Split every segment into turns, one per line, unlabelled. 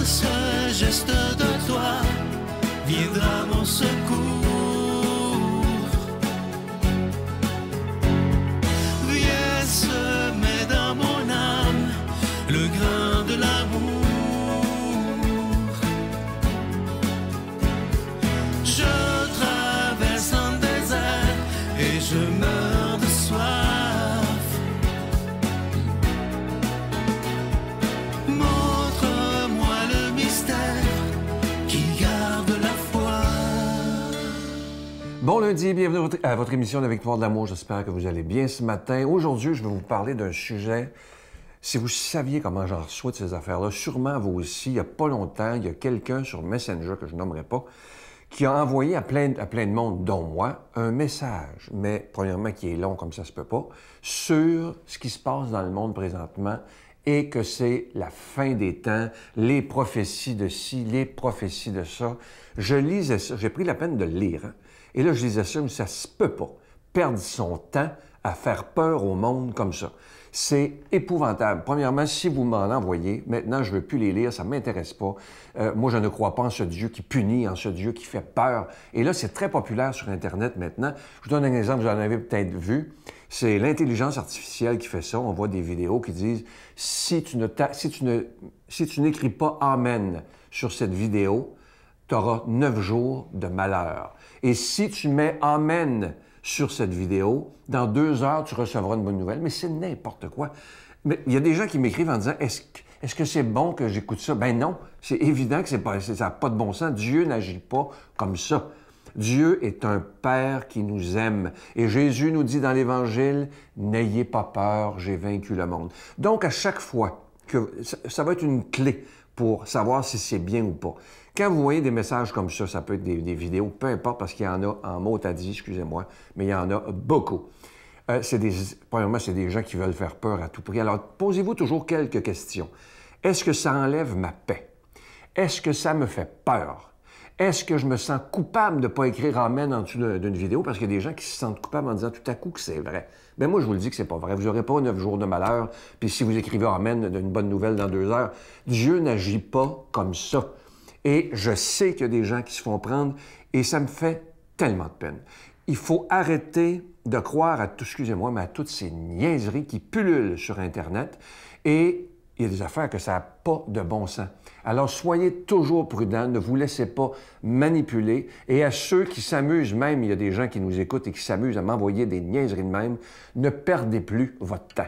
ce geste de toi viendra mon secours. Viens semer dans mon âme le grain de l'amour. Je traverse un désert et je meurs de soif. Montre-moi le mystère qui garde la foi.
Bon lundi, bienvenue à votre émission La Victoire de l'amour. J'espère que vous allez bien ce matin. Aujourd'hui, je vais vous parler d'un sujet. Si vous saviez comment j'en reçois de ces affaires-là, sûrement vous aussi, il n'y a pas longtemps, il y a quelqu'un sur Messenger, que je nommerai pas, qui a envoyé à plein de monde, dont moi, un message, mais premièrement qui est long comme ça se peut pas, sur ce qui se passe dans le monde présentement et que c'est la fin des temps, les prophéties de ci, les prophéties de ça. Je lisais ça, j'ai pris la peine de le lire, hein? Et là je lisais ça, mais ça se peut pas perdre son temps à faire peur au monde comme ça. C'est épouvantable. Premièrement, si vous m'en envoyez, maintenant, je ne veux plus les lire, ça ne m'intéresse pas. Moi, je ne crois pas en ce Dieu qui punit, en ce Dieu qui fait peur. Et là, c'est très populaire sur Internet maintenant. Je vous donne un exemple, vous en avez peut-être vu. C'est l'intelligence artificielle qui fait ça. On voit des vidéos qui disent « Si tu n'écris pas « Amen » sur cette vidéo, tu auras 9 jours de malheur. Et si tu mets « Amen » sur cette vidéo, dans 2 heures, tu recevras une bonne nouvelle. Mais c'est n'importe quoi. Mais il y a des gens qui m'écrivent en disant « Est-ce que c'est bon que j'écoute ça? » Ben non, c'est évident que ça n'a pas de bon sens. Dieu n'agit pas comme ça. Dieu est un Père qui nous aime. Et Jésus nous dit dans l'Évangile, « N'ayez pas peur, j'ai vaincu le monde. » Donc, à chaque fois que ça va être une clé pour savoir si c'est bien ou pas. Quand vous voyez des messages comme ça peut être des vidéos, peu importe, parce qu'il y en a en mot à dit, excusez-moi, mais il y en a beaucoup. Premièrement, c'est des gens qui veulent faire peur à tout prix. Alors, posez-vous toujours quelques questions. Est-ce que ça enlève ma paix? Est-ce que ça me fait peur? Est-ce que je me sens coupable de ne pas écrire « Amen » en dessous d'une vidéo? Parce qu'il y a des gens qui se sentent coupables en disant tout à coup que c'est vrai. Bien, moi, je vous le dis que c'est pas vrai. Vous n'aurez pas 9 jours de malheur, puis si vous écrivez « Amen » d'une bonne nouvelle dans 2 heures, Dieu n'agit pas comme ça. Et je sais qu'il y a des gens qui se font prendre, et ça me fait tellement de peine. Il faut arrêter de croire à tout, excusez-moi, mais à toutes ces niaiseries qui pullulent sur Internet, et il y a des affaires que ça n'a pas de bon sens. Alors, soyez toujours prudents, ne vous laissez pas manipuler. Et à ceux qui s'amusent même, il y a des gens qui nous écoutent et qui s'amusent à m'envoyer des niaiseries de même, ne perdez plus votre temps.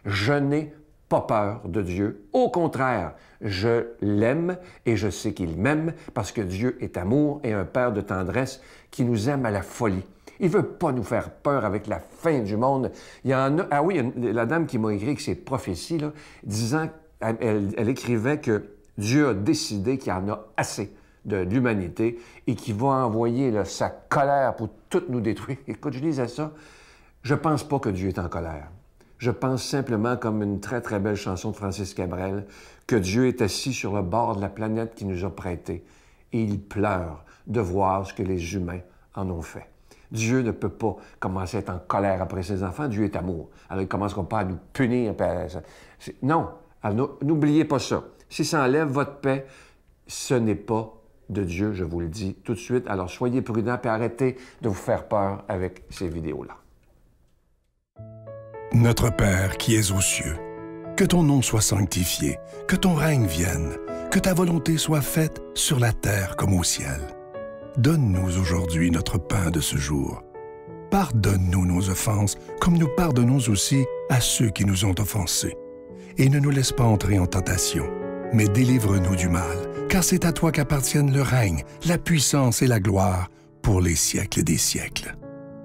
Je n'ai pas peur de Dieu. Au contraire, je l'aime et je sais qu'il m'aime parce que Dieu est amour et un Père de tendresse qui nous aime à la folie. Il ne veut pas nous faire peur avec la fin du monde. Il y en a... Ah oui, il y a la dame qui m'a écrit que ses prophéties, là, disant... Elle écrivait que Dieu a décidé qu'il y en a assez de l'humanité et qu'il va envoyer là, sa colère pour tout nous détruire. Écoute, je lisais ça, je pense pas que Dieu est en colère. Je pense simplement, comme une très, très belle chanson de Francis Cabrel, que Dieu est assis sur le bord de la planète qu'il nous a prêtée et il pleure de voir ce que les humains en ont fait. Dieu ne peut pas commencer à être en colère après ses enfants. Dieu est amour. Alors, il ne commencera pas à nous punir. Non. Alors, n'oubliez pas ça. Si ça enlève votre paix, ce n'est pas de Dieu, je vous le dis tout de suite. Alors, soyez prudents et arrêtez de vous faire peur avec ces vidéos-là.
Notre Père qui es aux cieux, que ton nom soit sanctifié, que ton règne vienne, que ta volonté soit faite sur la terre comme au ciel. Donne-nous aujourd'hui notre pain de ce jour. Pardonne-nous nos offenses, comme nous pardonnons aussi à ceux qui nous ont offensés. Et ne nous laisse pas entrer en tentation, mais délivre-nous du mal, car c'est à toi qu'appartiennent le règne, la puissance et la gloire pour les siècles des siècles.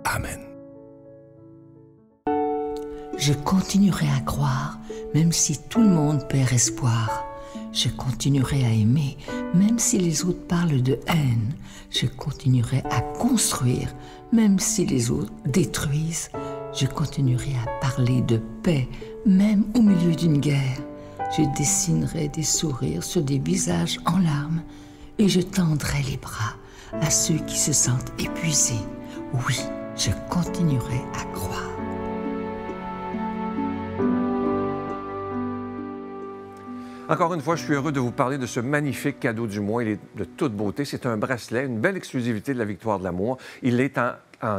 Amen.
Je continuerai à croire, même si tout le monde perd espoir. Je continuerai à aimer, même si les autres parlent de haine. Je continuerai à construire, même si les autres détruisent. Je continuerai à parler de paix, même au milieu d'une guerre. Je dessinerai des sourires sur des visages en larmes et je tendrai les bras à ceux qui se sentent épuisés. Oui, je continuerai à croire.
Encore une fois, je suis heureux de vous parler de ce magnifique cadeau du mois. Il est de toute beauté. C'est un bracelet, une belle exclusivité de la Victoire de l'amour. Il est en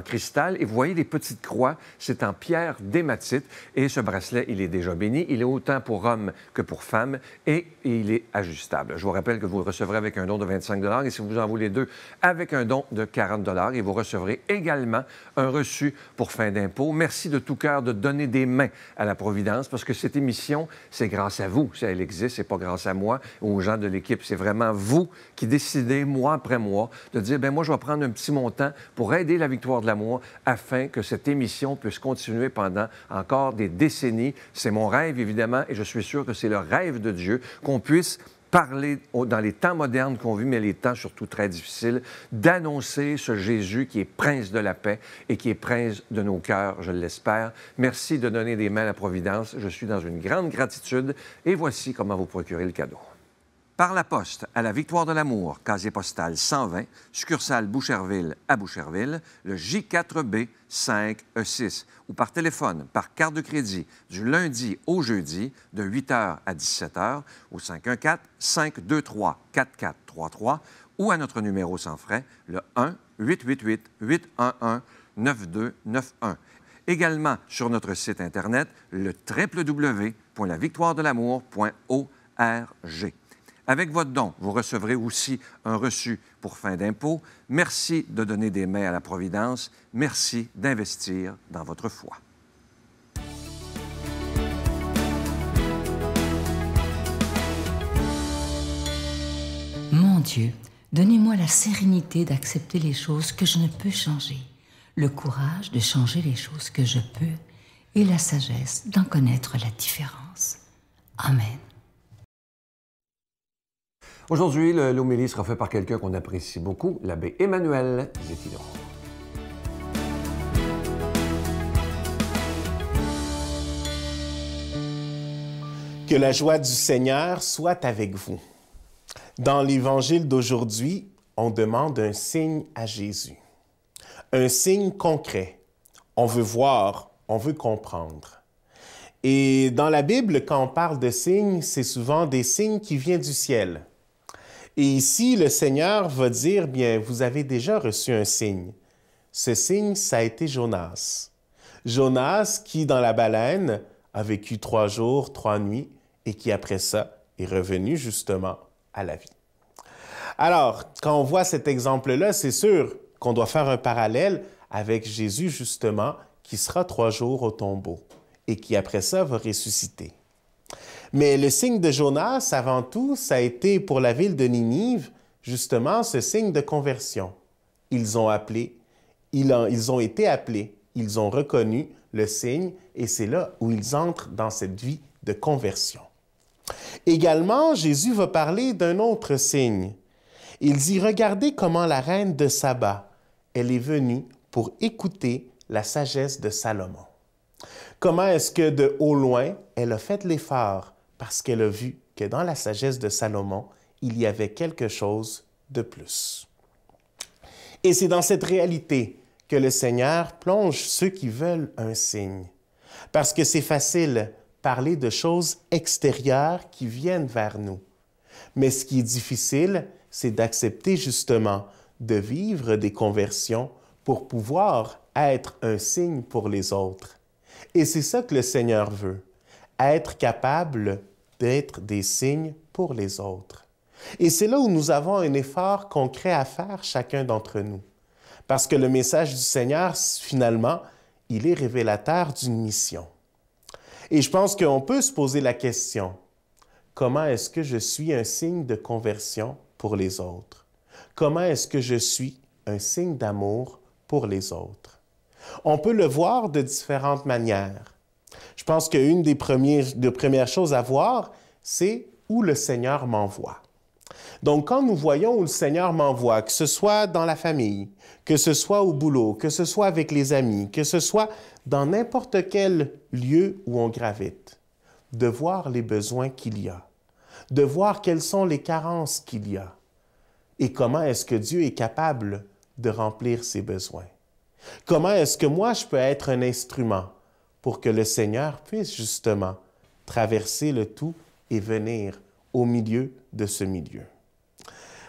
cristal et vous voyez les petites croix, c'est en pierre d'hématite et ce bracelet, il est déjà béni. Il est autant pour hommes que pour femmes et il est ajustable. Je vous rappelle que vous le recevrez avec un don de 25 $ et si vous en voulez deux, avec un don de 40 $ et vous recevrez également un reçu pour fin d'impôt. Merci de tout cœur de donner des mains à la Providence parce que cette émission, c'est grâce à vous. Si elle existe, c'est pas grâce à moi ou aux gens de l'équipe. C'est vraiment vous qui décidez, mois après mois, de dire, bien moi, je vais prendre un petit montant pour aider la Victoire de l'amour afin que cette émission puisse continuer pendant encore des décennies. C'est mon rêve, évidemment, et je suis sûr que c'est le rêve de Dieu, qu'on puisse parler dans les temps modernes qu'on vit, mais les temps surtout très difficiles, d'annoncer ce Jésus qui est prince de la paix et qui est prince de nos cœurs, je l'espère. Merci de donner des mains à la Providence. Je suis dans une grande gratitude et voici comment vous procurer le cadeau. Par la poste à la Victoire de l'amour, casier postal 120, succursale Boucherville à Boucherville, le J4B 5E6, ou par téléphone, par carte de crédit, du lundi au jeudi, de 8h à 17h, au 514-523-4433, ou à notre numéro sans frais, le 1-888-811-9291. Également sur notre site Internet, le www.lavictoiredelamour.org. Avec votre don, vous recevrez aussi un reçu pour fin d'impôt. Merci de donner des mains à la Providence. Merci d'investir dans votre foi.
Mon Dieu, donnez-moi la sérénité d'accepter les choses que je ne peux changer, le courage de changer les choses que je peux et la sagesse d'en connaître la différence. Amen.
Aujourd'hui, l'homélie sera faite par quelqu'un qu'on apprécie beaucoup, l'abbé Emmanuel Zétidon.
Que la joie du Seigneur soit avec vous. Dans l'Évangile d'aujourd'hui, on demande un signe à Jésus. Un signe concret. On veut voir, on veut comprendre. Et dans la Bible, quand on parle de signes, c'est souvent des signes qui viennent du ciel. Et ici, le Seigneur va dire, bien, vous avez déjà reçu un signe. Ce signe, ça a été Jonas. Jonas qui, dans la baleine, a vécu 3 jours, 3 nuits, et qui, après ça, est revenu justement à la vie. Alors, quand on voit cet exemple-là, c'est sûr qu'on doit faire un parallèle avec Jésus, justement, qui sera 3 jours au tombeau, et qui, après ça, va ressusciter. Mais le signe de Jonas, avant tout, ça a été pour la ville de Ninive, justement, ce signe de conversion. Ils ont été appelés, ils ont reconnu le signe, et c'est là où ils entrent dans cette vie de conversion. Également, Jésus va parler d'un autre signe. Il dit, regardez comment la reine de Saba, elle est venue pour écouter la sagesse de Salomon. Comment est-ce que de au loin, elle a fait l'effort parce qu'elle a vu que dans la sagesse de Salomon, il y avait quelque chose de plus. Et c'est dans cette réalité que le Seigneur plonge ceux qui veulent un signe. Parce que c'est facile parler de choses extérieures qui viennent vers nous. Mais ce qui est difficile, c'est d'accepter justement de vivre des conversions pour pouvoir être un signe pour les autres. Et c'est ça que le Seigneur veut, être capable d'être des signes pour les autres. Et c'est là où nous avons un effort concret à faire, chacun d'entre nous. Parce que le message du Seigneur, finalement, il est révélateur d'une mission. Et je pense qu'on peut se poser la question, comment est-ce que je suis un signe de conversion pour les autres? Comment est-ce que je suis un signe d'amour pour les autres? On peut le voir de différentes manières. Je pense qu'une des premières choses à voir, c'est où le Seigneur m'envoie. Donc, quand nous voyons où le Seigneur m'envoie, que ce soit dans la famille, que ce soit au boulot, que ce soit avec les amis, que ce soit dans n'importe quel lieu où on gravite, de voir les besoins qu'il y a, de voir quelles sont les carences qu'il y a et comment est-ce que Dieu est capable de remplir ces besoins. Comment est-ce que moi, je peux être un instrument pour que le Seigneur puisse justement traverser le tout et venir au milieu de ce milieu.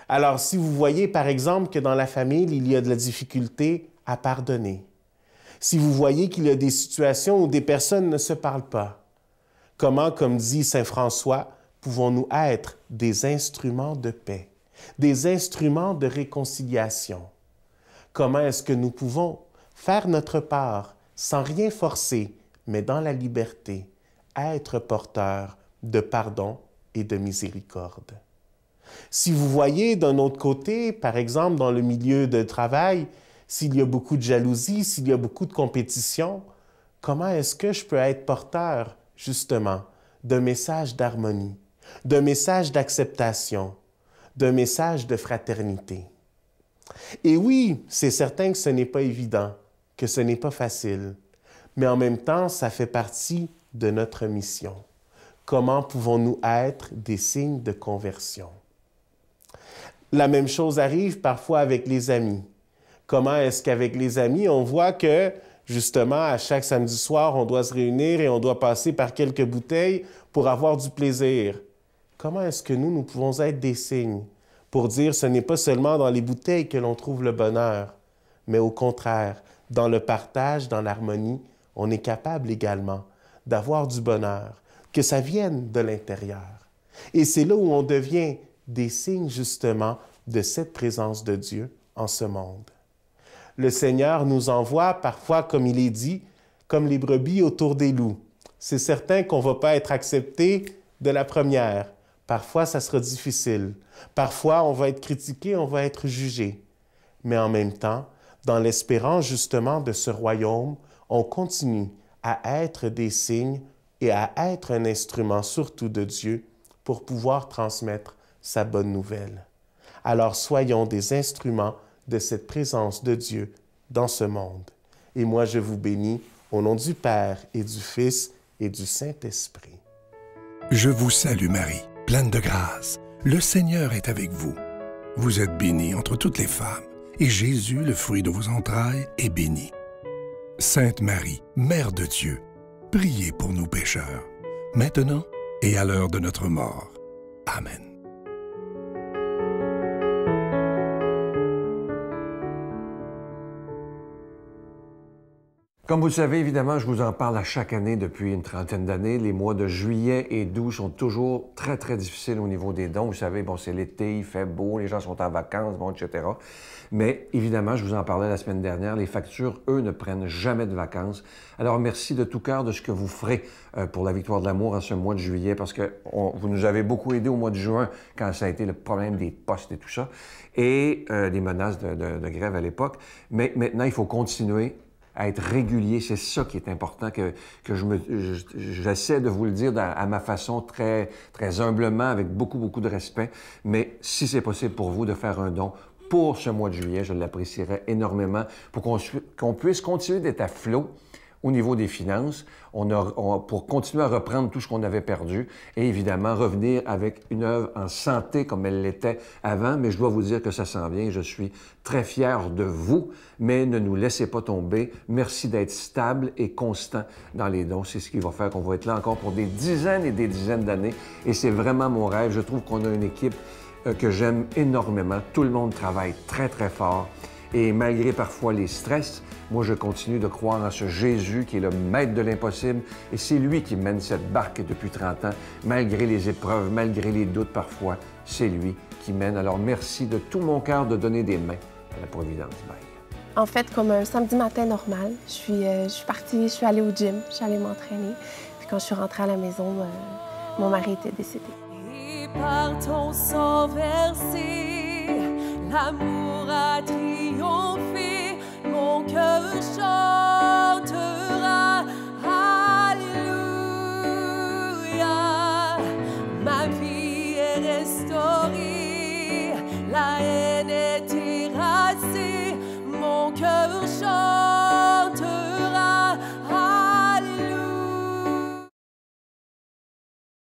Alors, si vous voyez, par exemple, que dans la famille, il y a de la difficulté à pardonner, si vous voyez qu'il y a des situations où des personnes ne se parlent pas, comment, comme dit saint François, pouvons-nous être des instruments de paix, des instruments de réconciliation? Comment est-ce que nous pouvons faire notre part sans rien forcer, mais dans la liberté, être porteurs de pardon et de miséricorde? Si vous voyez d'un autre côté, par exemple dans le milieu de travail, s'il y a beaucoup de jalousie, s'il y a beaucoup de compétition, comment est-ce que je peux être porteur, justement, d'un message d'harmonie, d'un message d'acceptation, d'un message de fraternité? Et oui, c'est certain que ce n'est pas évident, que ce n'est pas facile, mais en même temps, ça fait partie de notre mission. Comment pouvons-nous être des signes de conversion? La même chose arrive parfois avec les amis. Comment est-ce qu'avec les amis, on voit que, justement, à chaque samedi soir, on doit se réunir et on doit passer par quelques bouteilles pour avoir du plaisir? Comment est-ce que nous pouvons être des signes pour dire ce n'est pas seulement dans les bouteilles que l'on trouve le bonheur, mais au contraire, dans le partage, dans l'harmonie, on est capable également d'avoir du bonheur, que ça vienne de l'intérieur. Et c'est là où on devient des signes, justement, de cette présence de Dieu en ce monde. Le Seigneur nous envoie parfois, comme il est dit, comme les brebis autour des loups. C'est certain qu'on ne va pas être accepté de la première. Parfois, ça sera difficile. Parfois, on va être critiqué, on va être jugé. Mais en même temps, dans l'espérance justement de ce royaume, on continue à être des signes et à être un instrument surtout de Dieu pour pouvoir transmettre sa bonne nouvelle. Alors soyons des instruments de cette présence de Dieu dans ce monde. Et moi, je vous bénis au nom du Père et du Fils et du Saint-Esprit.
Je vous salue Marie, pleine de grâce. Le Seigneur est avec vous. Vous êtes bénie entre toutes les femmes, et Jésus, le fruit de vos entrailles, est béni. Sainte Marie, Mère de Dieu, priez pour nous pécheurs, maintenant et à l'heure de notre mort. Amen.
Comme vous le savez, évidemment, je vous en parle à chaque année depuis une trentaine d'années. Les mois de juillet et d'août sont toujours très, très difficiles au niveau des dons. Vous savez, bon, c'est l'été, il fait beau, les gens sont en vacances, bon, etc. Mais évidemment, je vous en parlais la semaine dernière, les factures, eux, ne prennent jamais de vacances. Alors, merci de tout cœur de ce que vous ferez pour la Victoire de l'amour en ce mois de juillet, parce que vous nous avez beaucoup aidé au mois de juin quand ça a été le problème des postes et tout ça, et des menaces de grève à l'époque. Mais maintenant, il faut continuer à être régulier. C'est ça qui est important, que j'essaie de vous le dire à ma façon, très, très humblement, avec beaucoup, beaucoup de respect. Mais si c'est possible pour vous de faire un don pour ce mois de juillet, je l'apprécierais énormément pour qu'on puisse continuer d'être à flot au niveau des finances, pour continuer à reprendre tout ce qu'on avait perdu et évidemment revenir avec une œuvre en santé comme elle l'était avant. Mais je dois vous dire que ça s'en vient. Je suis très fier de vous, mais ne nous laissez pas tomber. Merci d'être stable et constant dans les dons. C'est ce qui va faire qu'on va être là encore pour des dizaines et des dizaines d'années. Et c'est vraiment mon rêve. Je trouve qu'on a une équipe que j'aime énormément. Tout le monde travaille très, très fort. Et malgré parfois les stress, moi, je continue de croire en ce Jésus qui est le maître de l'impossible. Et c'est lui qui mène cette barque depuis 30 ans. Malgré les épreuves, malgré les doutes parfois, c'est lui qui mène. Alors, merci de tout mon cœur de donner des mains à la Providence. Bye.
En fait, comme un samedi matin normal, je suis partie, je suis allée au gym, je suis allée m'entraîner. Puis quand je suis rentrée à la maison, mon mari était décédé.
Et par ton sang versé, l'amour a triomphé, mon cœur chantera, Alléluia. Ma vie est restaurée, la haine est